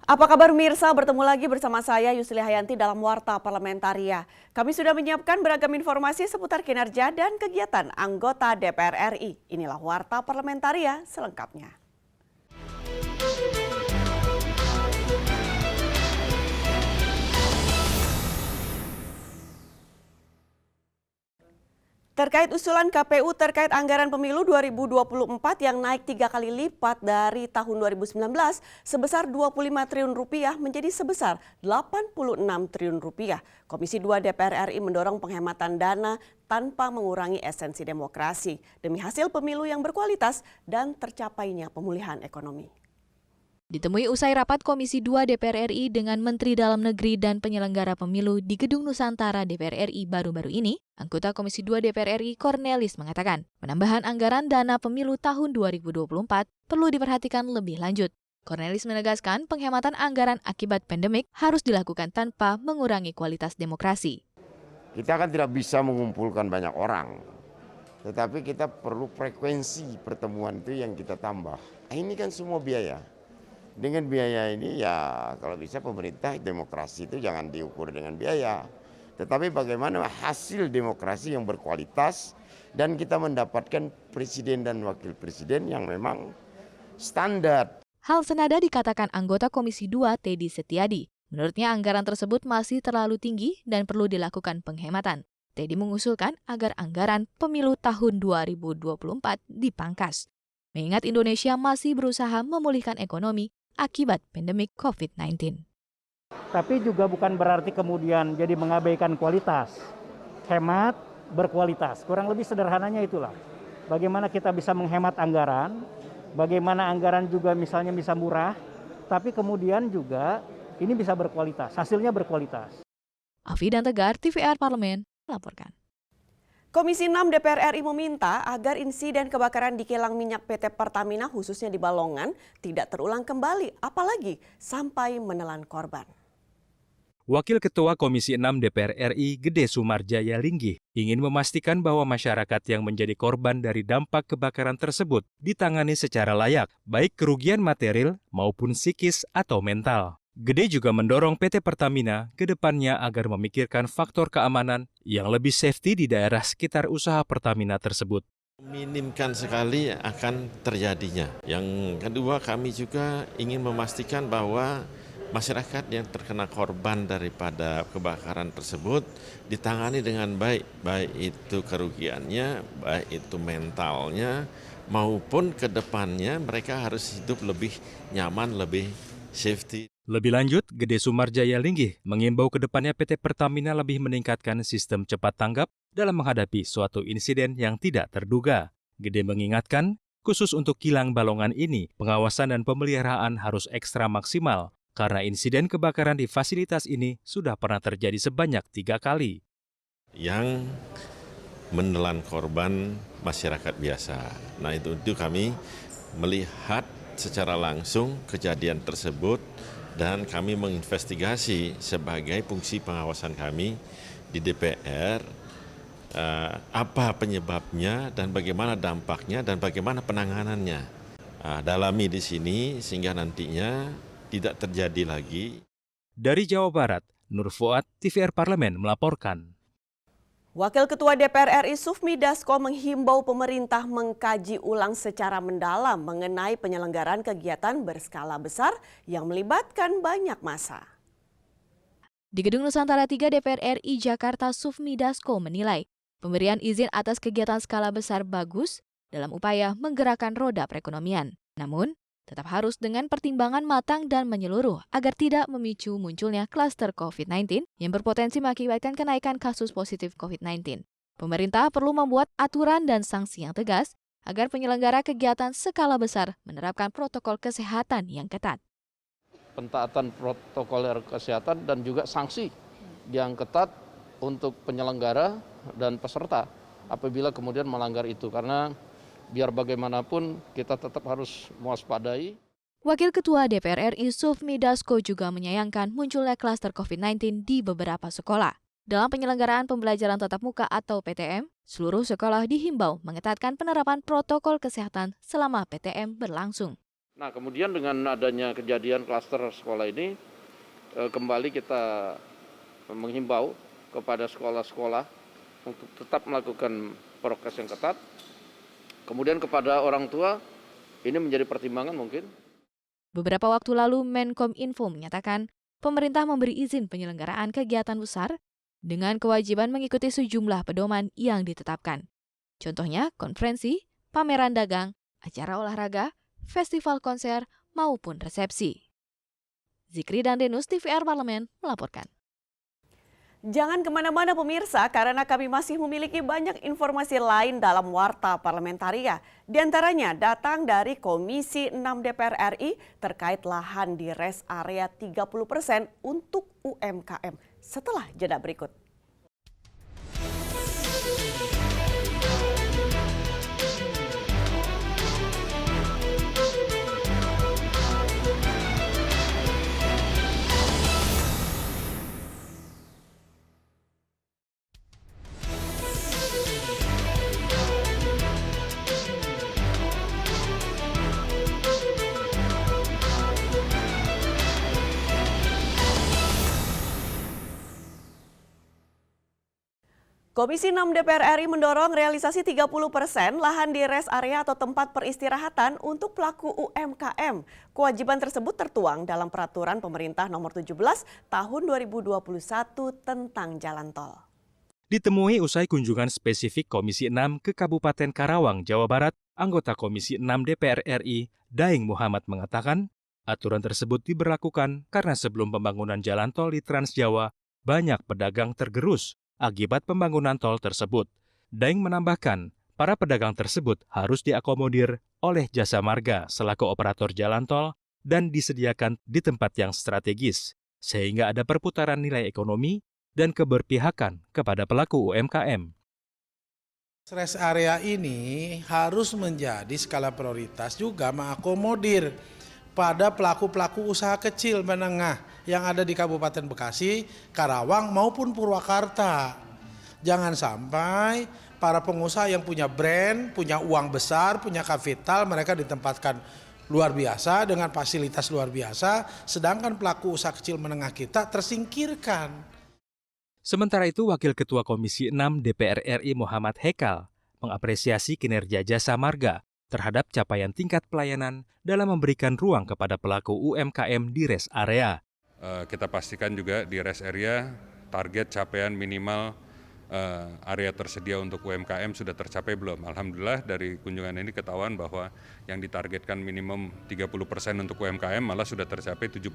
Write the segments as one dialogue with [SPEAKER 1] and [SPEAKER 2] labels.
[SPEAKER 1] Apa kabar pemirsa? Bertemu lagi bersama saya Yusli Hayanti dalam Warta Parlamentaria. Kami sudah menyiapkan beragam informasi seputar kinerja dan kegiatan anggota DPR RI. Inilah Warta Parlamentaria selengkapnya. Terkait usulan KPU terkait anggaran pemilu 2024 yang naik 3 kali lipat dari tahun 2019 sebesar 25 triliun rupiah menjadi sebesar 86 triliun rupiah. Komisi 2 DPR RI mendorong penghematan dana tanpa mengurangi esensi demokrasi demi hasil pemilu yang berkualitas dan tercapainya pemulihan ekonomi.
[SPEAKER 2] Ditemui usai rapat Komisi 2 DPR RI dengan Menteri Dalam Negeri dan penyelenggara pemilu di Gedung Nusantara DPR RI baru-baru ini, anggota Komisi 2 DPR RI Cornelis mengatakan, penambahan anggaran dana pemilu tahun 2024 perlu diperhatikan lebih lanjut. Cornelis menegaskan penghematan anggaran akibat pandemik harus dilakukan tanpa mengurangi kualitas demokrasi.
[SPEAKER 3] Kita kan tidak bisa mengumpulkan banyak orang, tetapi kita perlu frekuensi pertemuan itu yang kita tambah. Ini kan semua biaya. Dengan biaya ini ya kalau bisa pemerintah demokrasi itu jangan diukur dengan biaya. Tetapi bagaimana hasil demokrasi yang berkualitas dan kita mendapatkan presiden dan wakil presiden yang memang standar.
[SPEAKER 2] Hal senada dikatakan anggota Komisi 2 Teddy Setiadi. Menurutnya anggaran tersebut masih terlalu tinggi dan perlu dilakukan penghematan. Teddy mengusulkan agar anggaran pemilu tahun 2024 dipangkas. Mengingat Indonesia masih berusaha memulihkan ekonomi akibat pandemik COVID-19.
[SPEAKER 4] Tapi juga bukan berarti kemudian jadi mengabaikan kualitas. Hemat berkualitas. Kurang lebih sederhananya itulah. Bagaimana kita bisa menghemat anggaran, bagaimana anggaran juga misalnya bisa murah, tapi kemudian juga ini bisa berkualitas, hasilnya berkualitas.
[SPEAKER 2] Afi dan Tegar, TVR Parlemen, melaporkan.
[SPEAKER 1] Komisi 6 DPR RI meminta agar insiden kebakaran di kilang minyak PT Pertamina khususnya di Balongan tidak terulang kembali, apalagi sampai menelan korban.
[SPEAKER 5] Wakil Ketua Komisi 6 DPR RI Gede Sumarjaya Linggih ingin memastikan bahwa masyarakat yang menjadi korban dari dampak kebakaran tersebut ditangani secara layak, baik kerugian material maupun psikis atau mental. Gede juga mendorong PT Pertamina ke depannya agar memikirkan faktor keamanan yang lebih safety di daerah sekitar usaha Pertamina tersebut.
[SPEAKER 6] Minimkan sekali akan terjadinya. Yang kedua, kami juga ingin memastikan bahwa masyarakat yang terkena korban daripada kebakaran tersebut ditangani dengan baik, baik itu kerugiannya, baik itu mentalnya, maupun ke depannya mereka harus hidup lebih nyaman, lebih safety.
[SPEAKER 5] Lebih lanjut, Gede Sumarjaya Linggih mengimbau ke depannya PT Pertamina lebih meningkatkan sistem cepat tanggap dalam menghadapi suatu insiden yang tidak terduga. Gede mengingatkan, khusus untuk kilang Balongan ini, pengawasan dan pemeliharaan harus ekstra maksimal karena insiden kebakaran di fasilitas ini sudah pernah terjadi sebanyak 3 kali.
[SPEAKER 6] Yang menelan korban masyarakat biasa. Nah itu kami melihat secara langsung kejadian tersebut dan kami menginvestigasi sebagai fungsi pengawasan kami di DPR apa penyebabnya dan bagaimana dampaknya dan bagaimana penanganannya. Dalami di sini sehingga nantinya tidak terjadi lagi.
[SPEAKER 5] Dari Jawa Barat, Nur Fuad, TVR Parlemen melaporkan.
[SPEAKER 1] Wakil Ketua DPR RI Sufmi Dasko menghimbau pemerintah mengkaji ulang secara mendalam mengenai penyelenggaraan kegiatan berskala besar yang melibatkan banyak massa.
[SPEAKER 2] Di Gedung Nusantara 3 DPR RI Jakarta, Sufmi Dasko menilai pemberian izin atas kegiatan skala besar bagus dalam upaya menggerakkan roda perekonomian. Namun, tetap harus dengan pertimbangan matang dan menyeluruh agar tidak memicu munculnya klaster COVID-19 yang berpotensi mengakibatkan kenaikan kasus positif COVID-19. Pemerintah perlu membuat aturan dan sanksi yang tegas agar penyelenggara kegiatan skala besar menerapkan protokol kesehatan yang ketat.
[SPEAKER 7] Pentaatan protokol kesehatan dan juga sanksi yang ketat untuk penyelenggara dan peserta apabila kemudian melanggar itu, karena biar bagaimanapun kita tetap harus mewaspadai.
[SPEAKER 2] Wakil Ketua DPR RI Sufmi Dasko juga menyayangkan munculnya klaster COVID-19 di beberapa sekolah. Dalam penyelenggaraan pembelajaran tatap muka atau PTM, seluruh sekolah dihimbau mengetatkan penerapan protokol kesehatan selama PTM berlangsung.
[SPEAKER 7] Nah, kemudian dengan adanya kejadian klaster sekolah ini, kembali kita menghimbau kepada sekolah-sekolah untuk tetap melakukan prokes yang ketat. Kemudian kepada orang tua, ini menjadi pertimbangan mungkin.
[SPEAKER 2] Beberapa waktu lalu, Menkominfo menyatakan pemerintah memberi izin penyelenggaraan kegiatan besar dengan kewajiban mengikuti sejumlah pedoman yang ditetapkan. Contohnya, konferensi, pameran dagang, acara olahraga, festival konser, maupun resepsi. Zikri dan Denus, TVR Parlemen, melaporkan.
[SPEAKER 1] Jangan kemana-mana pemirsa, karena kami masih memiliki banyak informasi lain dalam Warta Parlamentaria. Di antaranya datang dari Komisi 6 DPR RI terkait lahan di rest area 30% untuk UMKM. Setelah jeda berikut. Komisi 6 DPR RI mendorong realisasi 30% lahan di rest area atau tempat peristirahatan untuk pelaku UMKM. Kewajiban tersebut tertuang dalam Peraturan Pemerintah Nomor 17 Tahun 2021 tentang Jalan Tol.
[SPEAKER 5] Ditemui usai kunjungan spesifik Komisi 6 ke Kabupaten Karawang, Jawa Barat, anggota Komisi 6 DPR RI, Daeng Muhammad mengatakan, aturan tersebut diberlakukan karena sebelum pembangunan jalan tol di Trans Jawa, banyak pedagang tergerus akibat pembangunan tol tersebut. Daeng menambahkan, para pedagang tersebut harus diakomodir oleh Jasa Marga selaku operator jalan tol dan disediakan di tempat yang strategis, sehingga ada perputaran nilai ekonomi dan keberpihakan kepada pelaku UMKM.
[SPEAKER 8] Rest area ini harus menjadi skala prioritas juga mengakomodir pada pelaku-pelaku usaha kecil menengah yang ada di Kabupaten Bekasi, Karawang maupun Purwakarta. Jangan sampai para pengusaha yang punya brand, punya uang besar, punya kapital, mereka ditempatkan luar biasa dengan fasilitas luar biasa, sedangkan pelaku usaha kecil menengah kita tersingkirkan.
[SPEAKER 5] Sementara itu, Wakil Ketua Komisi 6 DPR RI Muhammad Hekal mengapresiasi kinerja Jasa Marga terhadap capaian tingkat pelayanan dalam memberikan ruang kepada pelaku UMKM di rest area.
[SPEAKER 9] Kita pastikan juga di rest area target capaian minimal area tersedia untuk UMKM sudah tercapai belum. Alhamdulillah dari kunjungan ini ketahuan bahwa yang ditargetkan minimum 30% untuk UMKM malah sudah tercapai 70%.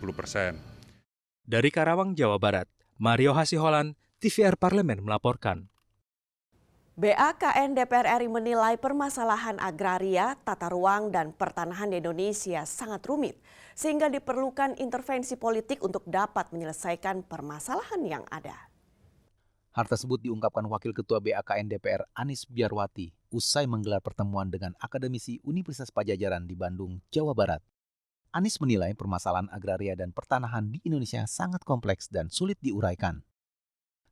[SPEAKER 5] Dari Karawang, Jawa Barat, Mario Hasiholan, TVR Parlemen melaporkan.
[SPEAKER 1] BAKN DPR RI menilai permasalahan agraria, tata ruang, dan pertanahan di Indonesia sangat rumit, sehingga diperlukan intervensi politik untuk dapat menyelesaikan permasalahan yang ada.
[SPEAKER 10] Hal tersebut diungkapkan Wakil Ketua BAKN DPR Anis Biarwati usai menggelar pertemuan dengan akademisi Universitas Padjadjaran di Bandung, Jawa Barat. Anis menilai permasalahan agraria dan pertanahan di Indonesia sangat kompleks dan sulit diuraikan.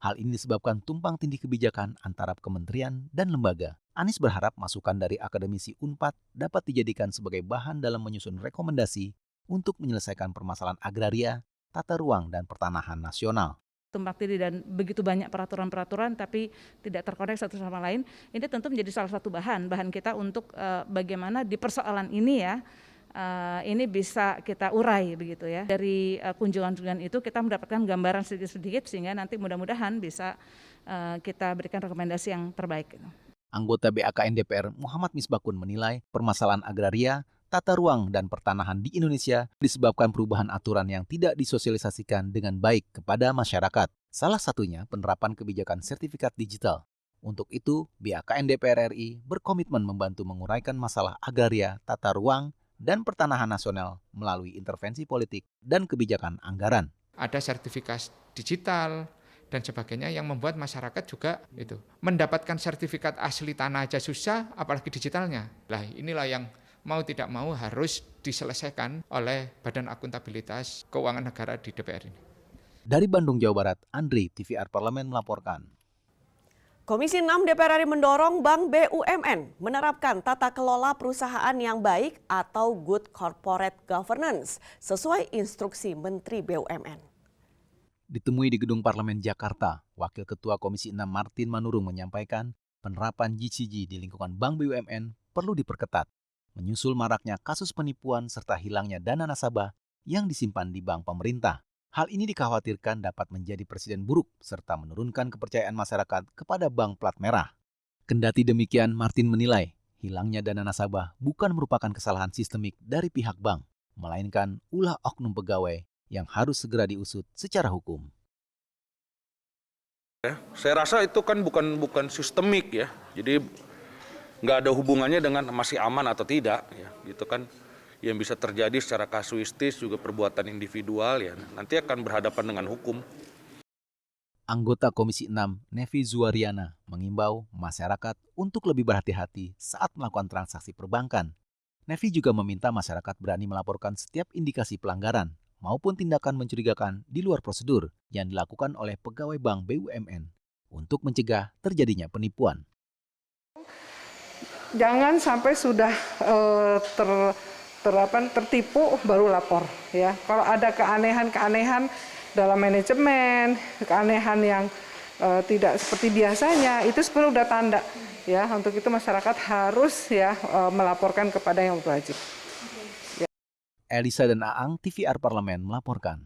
[SPEAKER 10] Hal ini disebabkan tumpang tindih kebijakan antara kementerian dan lembaga. Anis berharap masukan dari akademisi UNPAD dapat dijadikan sebagai bahan dalam menyusun rekomendasi untuk menyelesaikan permasalahan agraria, tata ruang, dan pertanahan nasional.
[SPEAKER 11] Tumpang tindih dan begitu banyak peraturan-peraturan tapi tidak terkonek satu sama lain, ini tentu menjadi salah satu bahan kita untuk bagaimana di persoalan ini ini bisa kita urai begitu ya. Dari kunjungan-kunjungan itu kita mendapatkan gambaran sedikit-sedikit sehingga nanti mudah-mudahan bisa kita berikan rekomendasi yang terbaik.
[SPEAKER 10] Anggota BAKN DPR Muhammad Misbakun menilai permasalahan agraria, tata ruang, dan pertanahan di Indonesia disebabkan perubahan aturan yang tidak disosialisasikan dengan baik kepada masyarakat. Salah satunya penerapan kebijakan sertifikat digital. Untuk itu, BAKN DPR RI berkomitmen membantu menguraikan masalah agraria, tata ruang, dan pertanahan nasional melalui intervensi politik dan kebijakan anggaran.
[SPEAKER 12] Ada sertifikat digital dan sebagainya yang membuat masyarakat juga itu mendapatkan sertifikat asli tanah aja susah, apalagi digitalnya. Lah inilah yang mau tidak mau harus diselesaikan oleh Badan Akuntabilitas Keuangan Negara di DPR ini.
[SPEAKER 10] Dari Bandung, Jawa Barat, Andri, TVR Parlemen melaporkan.
[SPEAKER 1] Komisi 6 DPR RI mendorong Bank BUMN menerapkan tata kelola perusahaan yang baik atau good corporate governance sesuai instruksi Menteri BUMN.
[SPEAKER 10] Ditemui di Gedung Parlemen Jakarta, Wakil Ketua Komisi 6 Martin Manurung menyampaikan penerapan GCG di lingkungan Bank BUMN perlu diperketat, menyusul maraknya kasus penipuan serta hilangnya dana nasabah yang disimpan di bank pemerintah. Hal ini dikhawatirkan dapat menjadi presiden buruk serta menurunkan kepercayaan masyarakat kepada bank plat merah. Kendati demikian, Martin menilai hilangnya dana nasabah bukan merupakan kesalahan sistemik dari pihak bank, melainkan ulah oknum pegawai yang harus segera diusut secara hukum.
[SPEAKER 13] Saya rasa itu kan bukan sistemik ya, jadi nggak ada hubungannya dengan masih aman atau tidak ya, gitu kan. Yang bisa terjadi secara kasuistis juga perbuatan individual ya nanti akan berhadapan dengan hukum.
[SPEAKER 10] Anggota Komisi 6 Nevi Zuariana mengimbau masyarakat untuk lebih berhati-hati saat melakukan transaksi perbankan. Nevi juga meminta masyarakat berani melaporkan setiap indikasi pelanggaran maupun tindakan mencurigakan di luar prosedur yang dilakukan oleh pegawai bank BUMN untuk mencegah terjadinya penipuan.
[SPEAKER 14] Jangan sampai sudah tertipu baru lapor ya. Kalau ada keanehan-keanehan dalam manajemen, keanehan yang tidak seperti biasanya, itu sebenarnya udah tanda ya. Untuk itu masyarakat harus ya melaporkan kepada yang berwajib.
[SPEAKER 10] Elisa dan Aang, TVR Parlemen melaporkan.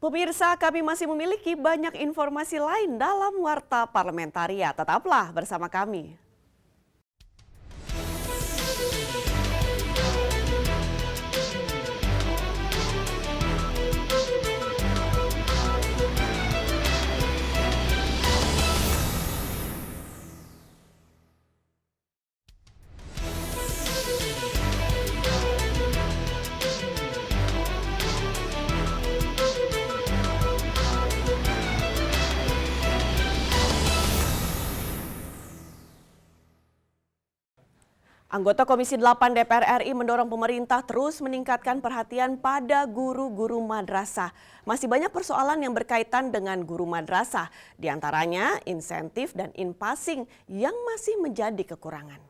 [SPEAKER 1] Pemirsa, kami masih memiliki banyak informasi lain dalam Warta Parlamentaria. Tetaplah bersama kami. Anggota Komisi 8 DPR RI mendorong pemerintah terus meningkatkan perhatian pada guru-guru madrasah. Masih banyak persoalan yang berkaitan dengan guru madrasah, diantaranya insentif dan in-passing yang masih menjadi kekurangan.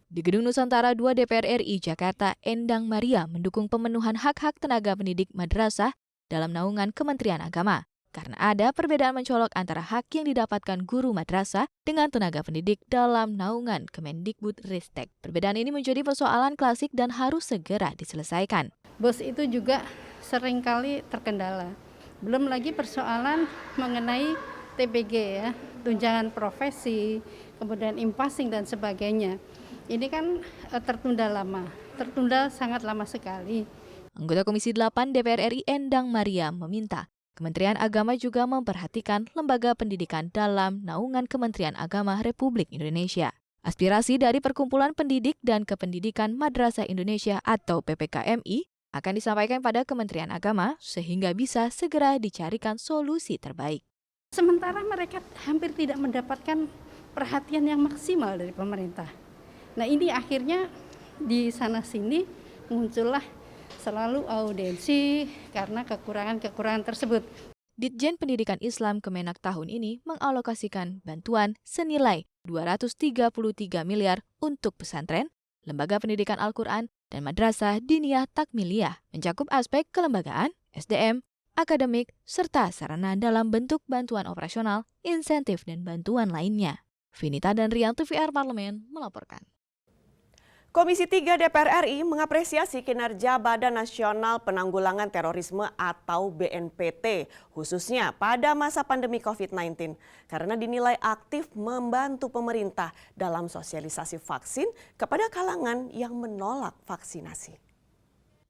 [SPEAKER 2] Di Gedung Nusantara 2 DPR RI Jakarta, Endang Maria mendukung pemenuhan hak-hak tenaga pendidik madrasah dalam naungan Kementerian Agama. Karena ada perbedaan mencolok antara hak yang didapatkan guru madrasah dengan tenaga pendidik dalam naungan Kemendikbudristek. Perbedaan ini menjadi persoalan klasik dan harus segera diselesaikan.
[SPEAKER 15] BOS itu juga seringkali terkendala. Belum lagi persoalan mengenai TPG ya, tunjangan profesi, kemudian in-passing dan sebagainya. Ini kan tertunda sangat lama sekali.
[SPEAKER 2] Anggota Komisi 8 DPR RI Endang Maria meminta Kementerian Agama juga memperhatikan lembaga pendidikan dalam naungan Kementerian Agama Republik Indonesia. Aspirasi dari Perkumpulan Pendidik dan Kependidikan Madrasah Indonesia atau PPKMI akan disampaikan pada Kementerian Agama sehingga bisa segera dicarikan solusi terbaik.
[SPEAKER 15] Sementara mereka hampir tidak mendapatkan perhatian yang maksimal dari pemerintah. Nah ini akhirnya di sana-sini muncullah selalu audiensi karena kekurangan-kekurangan tersebut.
[SPEAKER 2] Ditjen Pendidikan Islam Kemenak tahun ini mengalokasikan bantuan senilai 233 miliar untuk pesantren, lembaga pendidikan Al-Quran, dan madrasah diniyah takmiliyah, mencakup aspek kelembagaan, SDM, akademik, serta sarana dalam bentuk bantuan operasional, insentif, dan bantuan lainnya. Vinita dan Rian, TVR Parlemen melaporkan.
[SPEAKER 1] Komisi 3 DPR RI mengapresiasi kinerja Badan Nasional Penanggulangan Terorisme atau BNPT, khususnya pada masa pandemi COVID-19, karena dinilai aktif membantu pemerintah dalam sosialisasi vaksin kepada kalangan yang menolak vaksinasi.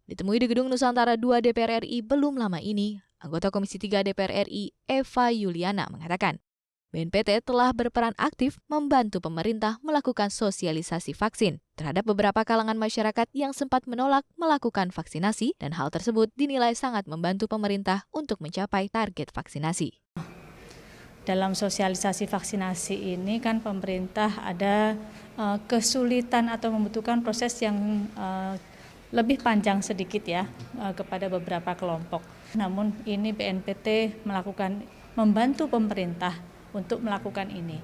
[SPEAKER 2] Ditemui di Gedung Nusantara 2 DPR RI belum lama ini, anggota Komisi 3 DPR RI Eva Yuliana mengatakan, BNPT telah berperan aktif membantu pemerintah melakukan sosialisasi vaksin terhadap beberapa kalangan masyarakat yang sempat menolak melakukan vaksinasi dan hal tersebut dinilai sangat membantu pemerintah untuk mencapai target vaksinasi.
[SPEAKER 16] Dalam sosialisasi vaksinasi ini kan pemerintah ada kesulitan atau membutuhkan proses yang lebih panjang sedikit ya kepada beberapa kelompok. Namun ini BNPT membantu pemerintah untuk melakukan ini.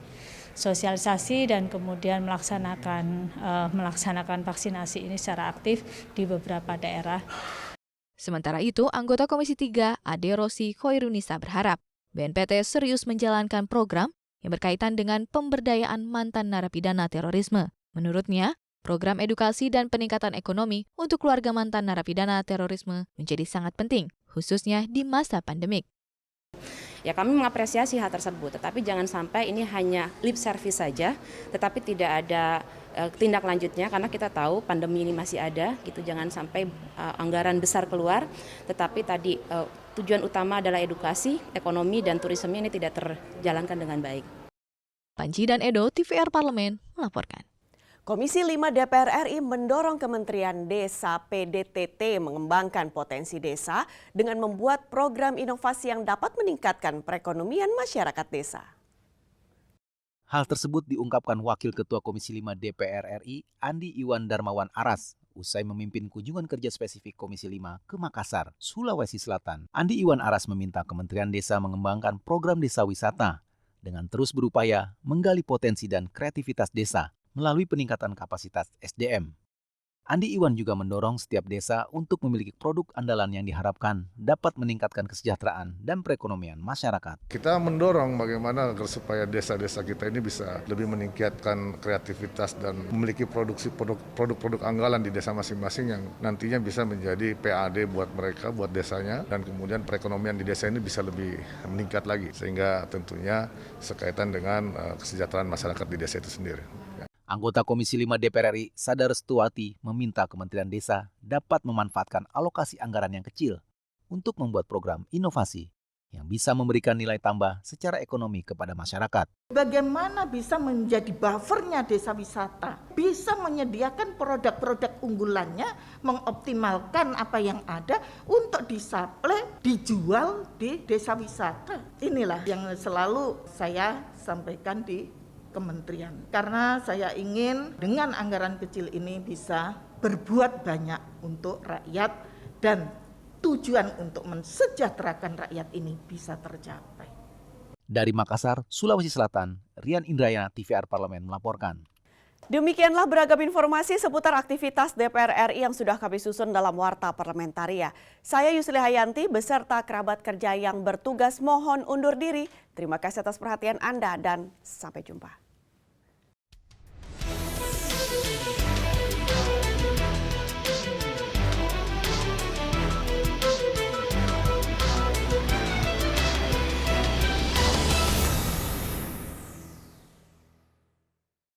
[SPEAKER 16] Sosialisasi dan kemudian melaksanakan vaksinasi ini secara aktif di beberapa daerah.
[SPEAKER 2] Sementara itu, anggota Komisi 3 Ade Rosi Khoirunisa berharap BNPT serius menjalankan program yang berkaitan dengan pemberdayaan mantan narapidana terorisme. Menurutnya, program edukasi dan peningkatan ekonomi untuk keluarga mantan narapidana terorisme menjadi sangat penting, khususnya di masa pandemik.
[SPEAKER 17] Ya, kami mengapresiasi hal tersebut, tetapi jangan sampai ini hanya lip service saja, tetapi tidak ada tindak lanjutnya, karena kita tahu pandemi ini masih ada, gitu. Jangan sampai anggaran besar keluar, tetapi tadi tujuan utama adalah edukasi, ekonomi, dan turisme ini tidak terjalankan dengan baik.
[SPEAKER 2] Panji dan Edo, TVR Parlemen, melaporkan.
[SPEAKER 1] Komisi 5 DPR RI mendorong Kementerian Desa PDTT mengembangkan potensi desa dengan membuat program inovasi yang dapat meningkatkan perekonomian masyarakat desa.
[SPEAKER 10] Hal tersebut diungkapkan Wakil Ketua Komisi 5 DPR RI, Andi Iwan Darmawan Aras, usai memimpin kunjungan kerja spesifik Komisi 5 ke Makassar, Sulawesi Selatan. Andi Iwan Aras meminta Kementerian Desa mengembangkan program desa wisata dengan terus berupaya menggali potensi dan kreativitas desa melalui peningkatan kapasitas SDM. Andi Iwan juga mendorong setiap desa untuk memiliki produk andalan yang diharapkan dapat meningkatkan kesejahteraan dan perekonomian masyarakat.
[SPEAKER 18] Kita mendorong bagaimana agar supaya desa-desa kita ini bisa lebih meningkatkan kreativitas dan memiliki produksi produk-produk andalan di desa masing-masing yang nantinya bisa menjadi PAD buat mereka, buat desanya, dan kemudian perekonomian di desa ini bisa lebih meningkat lagi, sehingga tentunya sekaitan dengan kesejahteraan masyarakat di desa itu sendiri.
[SPEAKER 10] Anggota Komisi 5 DPR RI, Sada Restuwati, meminta Kementerian Desa dapat memanfaatkan alokasi anggaran yang kecil untuk membuat program inovasi yang bisa memberikan nilai tambah secara ekonomi kepada masyarakat.
[SPEAKER 19] Bagaimana bisa menjadi buffernya desa wisata, bisa menyediakan produk-produk unggulannya, mengoptimalkan apa yang ada untuk disuplai, dijual di desa wisata. Inilah yang selalu saya sampaikan di kementerian, karena saya ingin dengan anggaran kecil ini bisa berbuat banyak untuk rakyat dan tujuan untuk mensejahterakan rakyat ini bisa tercapai.
[SPEAKER 10] Dari Makassar, Sulawesi Selatan, Rian Indrayana, TVR Parlemen melaporkan.
[SPEAKER 1] Demikianlah beragam informasi seputar aktivitas DPR RI yang sudah kami susun dalam Warta Parlamentaria. Saya Yusli Hayanti beserta kerabat kerja yang bertugas mohon undur diri. Terima kasih atas perhatian Anda dan sampai jumpa.